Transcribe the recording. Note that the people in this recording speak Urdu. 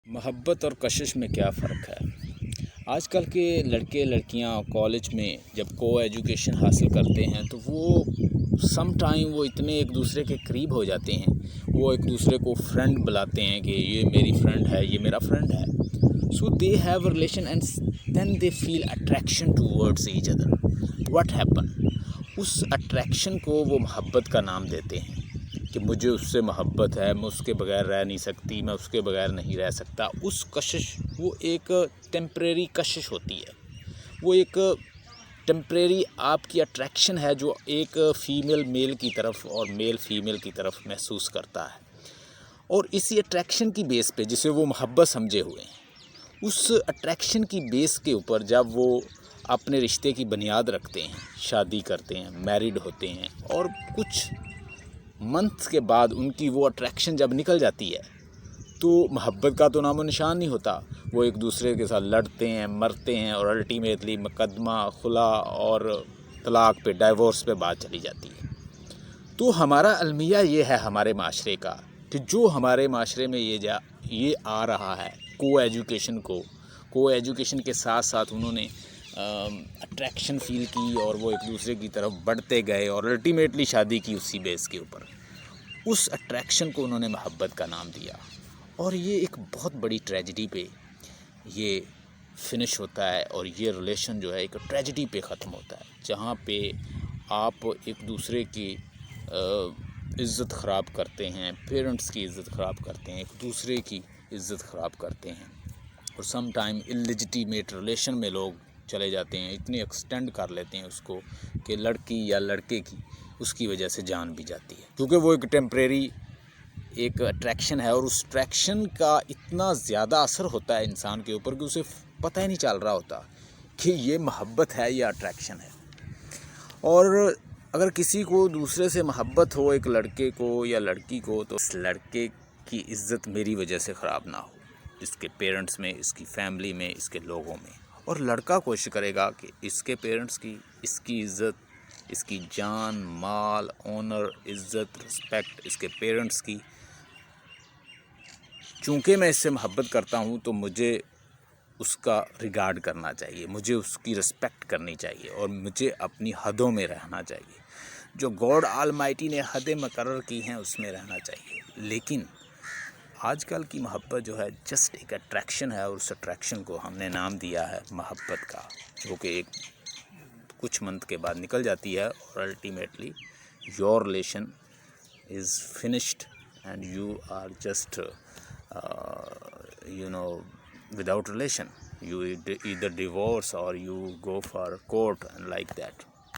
محبت اور کشش میں کیا فرق ہے؟ آج کل کے لڑکے لڑکیاں کالج میں جب کو ایجوکیشن حاصل کرتے ہیں تو وہ سم ٹائم وہ اتنے ایک دوسرے کے قریب ہو جاتے ہیں، وہ ایک دوسرے کو فرینڈ بلاتے ہیں کہ یہ میری فرینڈ ہے، یہ میرا فرینڈ ہے. So they have a relation and then they feel attraction towards each other. What happen? اس اٹریکشن کو وہ محبت کا نام دیتے ہیں کہ مجھے اس سے محبت ہے، میں اس کے بغیر رہ نہیں سکتی، میں اس کے بغیر نہیں رہ سکتا. اس کشش وہ ایک ٹیمپریری کشش ہوتی ہے، وہ ایک ٹیمپریری آپ کی اٹریکشن ہے جو ایک فیمیل میل کی طرف اور میل فیمیل کی طرف محسوس کرتا ہے. اور اسی اٹریکشن کی بیس پہ جسے وہ محبت سمجھے ہوئے ہیں، اس اٹریکشن کی بیس کے اوپر جب وہ اپنے رشتے کی بنیاد رکھتے ہیں، شادی کرتے ہیں، میریڈ ہوتے ہیں، اور کچھ منتھ کے بعد ان کی وہ اٹریکشن جب نکل جاتی ہے تو محبت کا تو نام و نشان نہیں ہوتا. وہ ایک دوسرے کے ساتھ لڑتے ہیں، مرتے ہیں، اور الٹیمیٹلی مقدمہ خلا اور طلاق پہ، ڈائیورس پہ بات چلی جاتی ہے. تو ہمارا المیہ یہ ہے ہمارے معاشرے کا کہ جو ہمارے معاشرے میں یہ آ رہا ہے کو ایجوکیشن کے ساتھ ساتھ انہوں نے اٹریکشن فیل کی اور وہ ایک دوسرے کی طرف بڑھتے گئے اور الٹیمیٹلی شادی کی اسی بیس کے اوپر. اس اٹریکشن کو انہوں نے محبت کا نام دیا، اور یہ ایک بہت بڑی ٹریجڈی پہ یہ فنش ہوتا ہے، اور یہ ریلیشن جو ہے ایک ٹریجڈی پہ ختم ہوتا ہے، جہاں پہ آپ ایک دوسرے کی عزت خراب کرتے ہیں، پیرنٹس کی عزت خراب کرتے ہیں، ایک دوسرے کی عزت خراب کرتے ہیں، اور سم ٹائم اللیجیٹیمیٹ ریلیشن میں لوگ چلے جاتے ہیں، اتنی ایکسٹینڈ کر لیتے ہیں اس کو کہ لڑکی یا لڑکے کی اس کی وجہ سے جان بھی جاتی ہے، کیونکہ وہ ایک ٹیمپریری ایک اٹریکشن ہے. اور اس اٹریکشن کا اتنا زیادہ اثر ہوتا ہے انسان کے اوپر کہ اسے پتہ ہی نہیں چل رہا ہوتا کہ یہ محبت ہے یا اٹریکشن ہے. اور اگر کسی کو دوسرے سے محبت ہو، ایک لڑکے کو یا لڑکی کو، تو اس لڑکے کی عزت میری وجہ سے خراب نہ ہو، اس کے پیرنٹس میں، اس کی فیملی میں، اس کے لوگوں میں. اور لڑکا کوشش کرے گا کہ اس کے پیرنٹس کی، اس کی عزت، اس کی جان، مال، آنر، عزت، رسپیکٹ اس کے پیرنٹس کی، چونکہ میں اس سے محبت کرتا ہوں تو مجھے اس کا ریگارڈ کرنا چاہیے، مجھے اس کی رسپیکٹ کرنی چاہیے، اور مجھے اپنی حدوں میں رہنا چاہیے. جو گاڈ آلمائٹی نے حدیں مقرر کی ہیں اس میں رہنا چاہیے. لیکن آج کل کی محبت جو ہے جسٹ ایک اٹریکشن ہے، اور اس اٹریکشن کو ہم نے نام دیا ہے محبت کا، جو کہ ایک کچھ منتھ کے بعد نکل جاتی ہے، اور ultimately your relation is finished and you are just without relation. You either divorce or you go for court and like that.